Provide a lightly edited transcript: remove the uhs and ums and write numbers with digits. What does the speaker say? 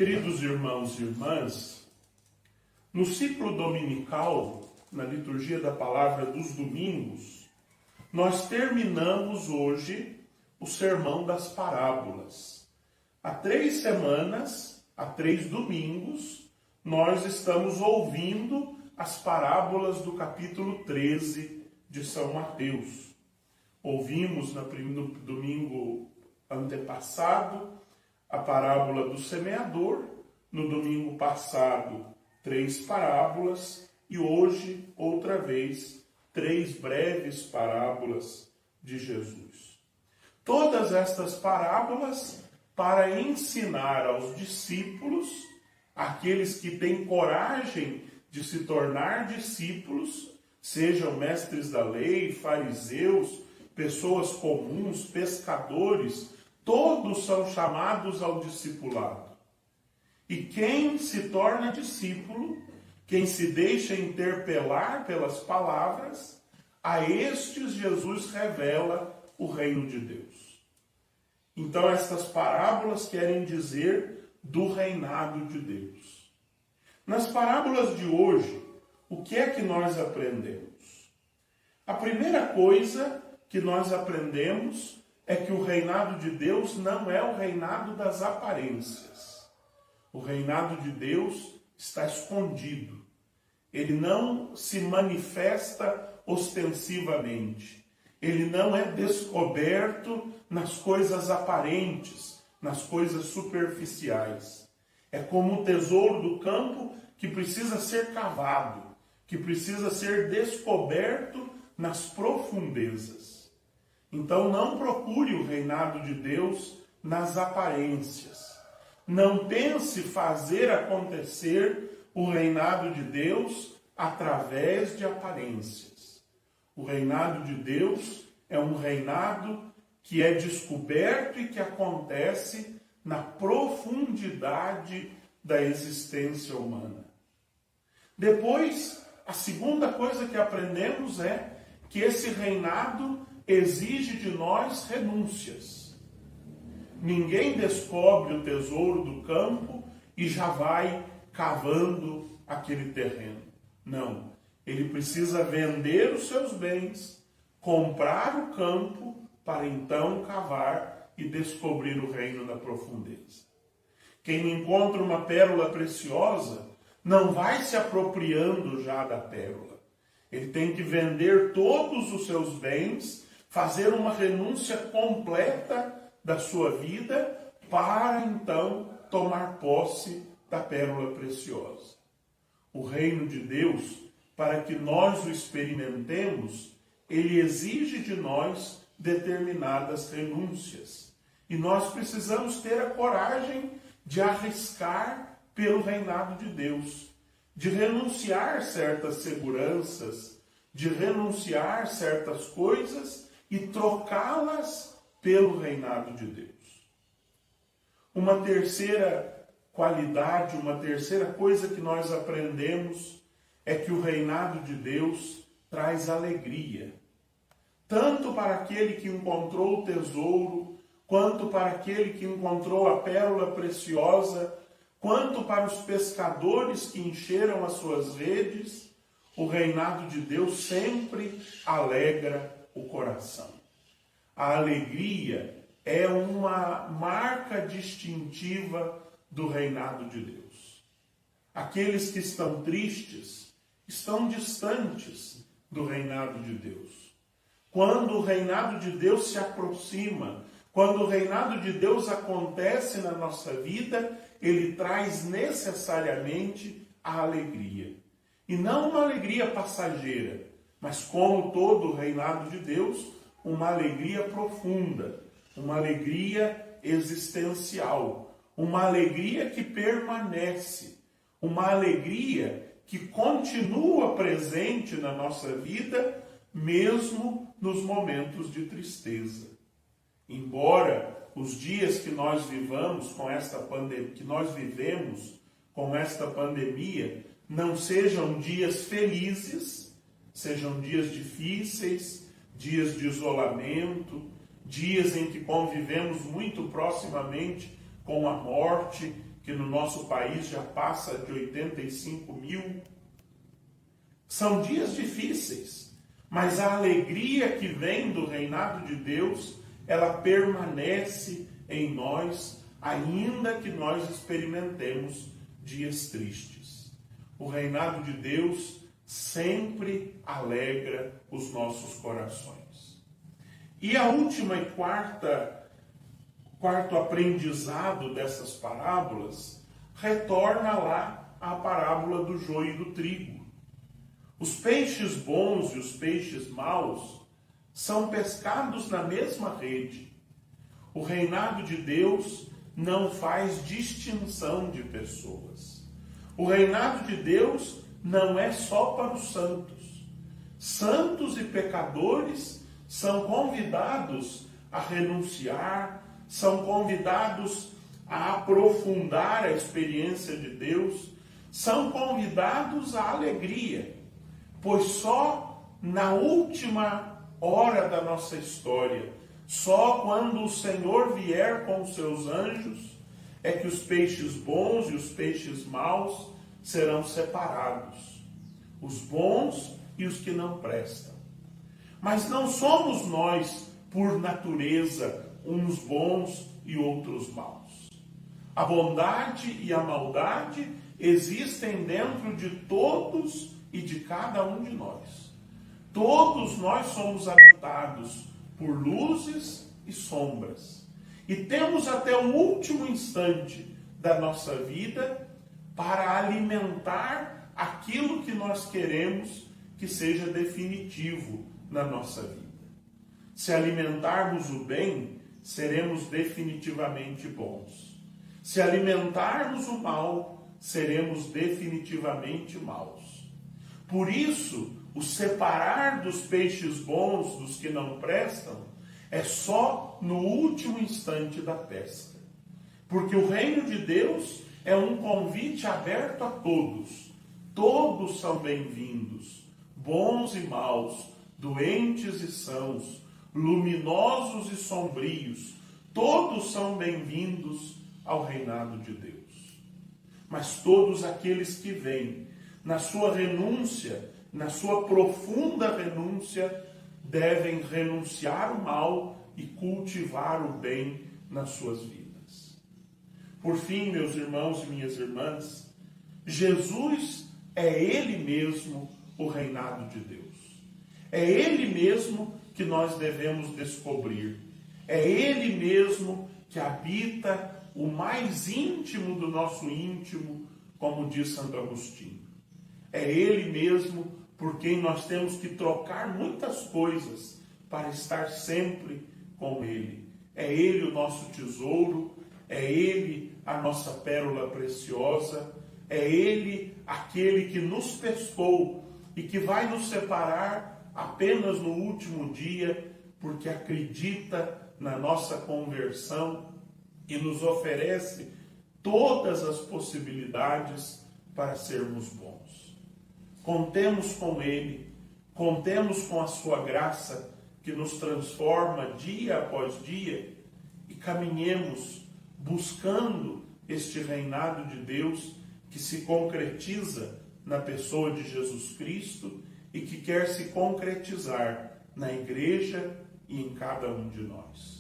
Queridos irmãos e irmãs, no ciclo dominical, na liturgia da palavra dos domingos, nós terminamos hoje o sermão das parábolas. Há 3 semanas, há 3 domingos, nós estamos ouvindo as parábolas do capítulo 13 de São Mateus. Ouvimos no domingo antepassado a parábola do semeador, no domingo passado 3 parábolas e hoje, outra vez, 3 breves parábolas de Jesus. Todas estas parábolas para ensinar aos discípulos, aqueles que têm coragem de se tornar discípulos, sejam mestres da lei, fariseus, pessoas comuns, pescadores, todos são chamados ao discipulado. E quem se torna discípulo, quem se deixa interpelar pelas palavras, a estes Jesus revela o reino de Deus. Então estas parábolas querem dizer do reinado de Deus. Nas parábolas de hoje, o que é que nós aprendemos? A primeira coisa que nós aprendemos é que o reinado de Deus não é o reinado das aparências. O reinado de Deus está escondido. Ele não se manifesta ostensivamente. Ele não é descoberto nas coisas aparentes, nas coisas superficiais. É como o tesouro do campo que precisa ser cavado, que precisa ser descoberto nas profundezas. Então não procure o reinado de Deus nas aparências. Não pense fazer acontecer o reinado de Deus através de aparências. O reinado de Deus é um reinado que é descoberto e que acontece na profundidade da existência humana. Depois, a segunda coisa que aprendemos é que esse reinado exige de nós renúncias. Ninguém descobre o tesouro do campo e já vai cavando aquele terreno. Não. Ele precisa vender os seus bens, comprar o campo, para então cavar e descobrir o reino na profundeza. Quem encontra uma pérola preciosa não vai se apropriando já da pérola. Ele tem que vender todos os seus bens, fazer uma renúncia completa da sua vida para então tomar posse da pérola preciosa. O reino de Deus, para que nós o experimentemos, ele exige de nós determinadas renúncias. E nós precisamos ter a coragem de arriscar pelo reinado de Deus, de renunciar certas seguranças, de renunciar certas coisas e trocá-las pelo reinado de Deus. Uma terceira qualidade, uma terceira coisa que nós aprendemos é que o reinado de Deus traz alegria. Tanto para aquele que encontrou o tesouro, quanto para aquele que encontrou a pérola preciosa, quanto para os pescadores que encheram as suas redes, o reinado de Deus sempre alegra o coração. A alegria é uma marca distintiva do reinado de Deus. Aqueles que estão tristes estão distantes do reinado de Deus. Quando o reinado de Deus se aproxima, quando o reinado de Deus acontece na nossa vida, ele traz necessariamente a alegria. E não uma alegria passageira, mas como todo o reinado de Deus, uma alegria profunda, uma alegria existencial, uma alegria que permanece, uma alegria que continua presente na nossa vida, mesmo nos momentos de tristeza. Embora os dias que nós vivemos com esta pandemia não sejam dias felizes, sejam dias difíceis, dias de isolamento, dias em que convivemos muito proximamente com a morte, que no nosso país já passa de 85 mil. São dias difíceis, mas a alegria que vem do reinado de Deus, ela permanece em nós, ainda que nós experimentemos dias tristes. O reinado de Deus sempre alegra os nossos corações. E a última e quarto aprendizado dessas parábolas retorna lá à parábola do joio e do trigo. Os peixes bons e os peixes maus são pescados na mesma rede. O reinado de Deus não faz distinção de pessoas. O reinado de Deus não é só para os santos. Santos e pecadores são convidados a renunciar, são convidados a aprofundar a experiência de Deus, são convidados à alegria, pois só na última hora da nossa história, só quando o Senhor vier com os seus anjos, é que os peixes bons e os peixes maus serão separados, os bons e os que não prestam. Mas não somos nós, por natureza, uns bons e outros maus. A bondade e a maldade existem dentro de todos e de cada um de nós. Todos nós somos habitados por luzes e sombras. E temos até o último instante da nossa vida para alimentar aquilo que nós queremos que seja definitivo na nossa vida. Se alimentarmos o bem, seremos definitivamente bons. Se alimentarmos o mal, seremos definitivamente maus. Por isso, o separar dos peixes bons dos que não prestam é só no último instante da pesca. Porque o reino de Deus é um convite aberto a todos. Todos são bem-vindos, bons e maus, doentes e sãos, luminosos e sombrios, todos são bem-vindos ao reinado de Deus. Mas todos aqueles que vêm na sua renúncia, na sua profunda renúncia, devem renunciar o mal e cultivar o bem nas suas vidas. Por fim, meus irmãos e minhas irmãs, Jesus é Ele mesmo o reinado de Deus. É Ele mesmo que nós devemos descobrir. É Ele mesmo que habita o mais íntimo do nosso íntimo, como diz Santo Agostinho. É Ele mesmo por quem nós temos que trocar muitas coisas para estar sempre com Ele. É Ele o nosso tesouro, é Ele a nossa pérola preciosa, é Ele aquele que nos pescou e que vai nos separar apenas no último dia, porque acredita na nossa conversão e nos oferece todas as possibilidades para sermos bons. Contemos com Ele, contemos com a sua graça que nos transforma dia após dia e caminhemos buscando este reinado de Deus que se concretiza na pessoa de Jesus Cristo e que quer se concretizar na igreja e em cada um de nós.